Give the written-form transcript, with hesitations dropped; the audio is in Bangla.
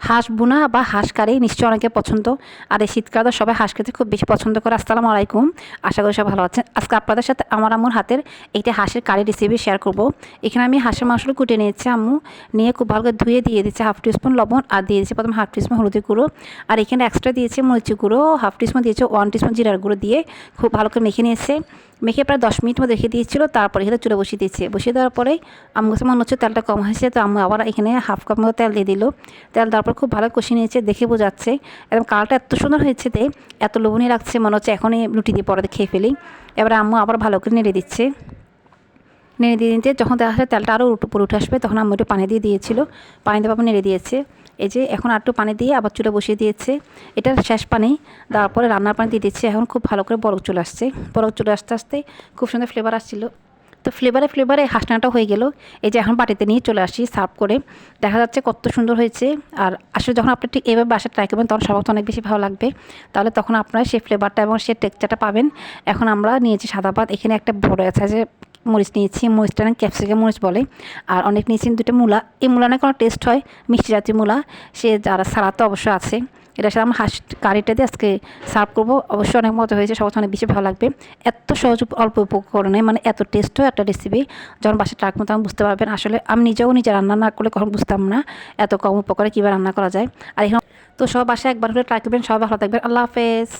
হাঁস বোনা বা হাঁস কারি নিশ্চয়ই অনেকে পছন্দ। আর এই শীতকালে তো সবাই হাঁস খেতে খুব বেশি পছন্দ করে। আসসালামু আলাইকুম, আশা করি সব ভালো আছেন। আজকে আপনাদের সাথে আমার আম্মুর হাতের এইটা হাঁসের কারি রেসিপি শেয়ার করব। এখানে আমি হাঁসের মাংসটা কুটে নিয়েছি, আম্মু নিয়ে খুব ভালো করে ধুয়ে দিয়ে দিচ্ছে হাফ টিস্পুন লবণ, আর দিয়ে দিয়েছি প্রথম হাফ টিস্পুন হলুদের গুঁড়ো, আর এখানে এক্সট্রা দিয়েছে মরিচের গুঁড়ো, হাফ টিস্পুন দিয়েছে 1 টিস্পুন জিরার গুঁড়ো দিয়ে খুব ভালো করে মেখে নিয়েছে। মেখে প্রায় 10 মিনিট মতো রেখে দিয়েছিল। তারপরে এখানে চুলে বসিয়ে দিয়েছে। বসিয়ে দেওয়ার পরে আম্মু কাছে মনে হচ্ছে তেলটা কম হয়েছে, তো আম্মু আবার এখানে হাফ কাপ মতো তেল দিয়ে দিল। তেল দেওয়ার পর খুব ভালো কষিয়ে নিয়েছে, দেখে বোঝাচ্ছে একদম কালারটা এত সুন্দর হয়েছে, এত লোভনীয় লাগছে, মনে হচ্ছে এখনই রুটি দিয়ে পরে খেয়ে ফেলি। এবার আম্মু আবার ভালো করে নেড়ে দিচ্ছে। নেড়ে দিয়ে দিতে যখন দেখা যাচ্ছে তেলটা আরও উপরে উঠে আসবে, তখন আম্মু একটু পানি দিয়ে দিয়েছিল। পানি দেওয়ার পর নেড়ে দিয়েছে। এই যে এখন আর একটু পানি দিয়ে আবার চুলে বসিয়ে দিয়েছে। এটা শেষ পানি দেওয়ার পরে রান্নার পানি দিয়ে দিচ্ছে। এখন খুব ভালো করে বরফ চলে আসছে। বরফ চলে আসতে আসতে খুব সুন্দর ফ্লেভার আসছিল। তো ফ্লেভারে হাঁসনাটা হয়ে গেল। এই যে এখন বাটিতে নিয়ে চলে আসি সার্ভ করে। দেখা যাচ্ছে কত সুন্দর হয়েছে। আর আসলে যখন আপনি ঠিক এভাবে বাসায় ট্রাই করবেন, তখন সবার তো অনেক বেশি ভালো লাগবে। তাহলে তখন আপনারা সেই ফ্লেভারটা এবং সেই টেক্সচারটা পাবেন। এখন আমরা নিয়েছি সাদা ভাত, এখানে একটা বড় আছে যে মরিচ নিয়েছি, মরিচটা না ক্যাপসিকাম মরিচ বলে। আর অনেক নিয়েছি দুটো মূলা। এই মূলা না কোনো টেস্ট হয়, মিষ্টি জাতীয় মূলা। সে যারা সালাদ তো অবশ্যই আছে। এটার সাথে আমরা হাঁস কারিটা দিয়ে আজকে সার্ভ করবো। অবশ্যই অনেক মজা হয়েছে, সবার অনেক বেশি ভালো লাগবে। এত সহজ অল্প উপকরণে মানে এত টেস্ট হয় একটা রেসিপি। যখন বাসায় ট্রাক মতো আমি বুঝতে পারবেন। আসলে আমি নিজেও নিজে রান্না না করলে কখন বুঝতাম না এত কম উপকরণে কীভাবে রান্না করা যায়। আর এখানে তো সব বাসায় একবার হলে ট্রাই করবেন। সবাই ভালো থাকবেন। আল্লাহ হাফেজ।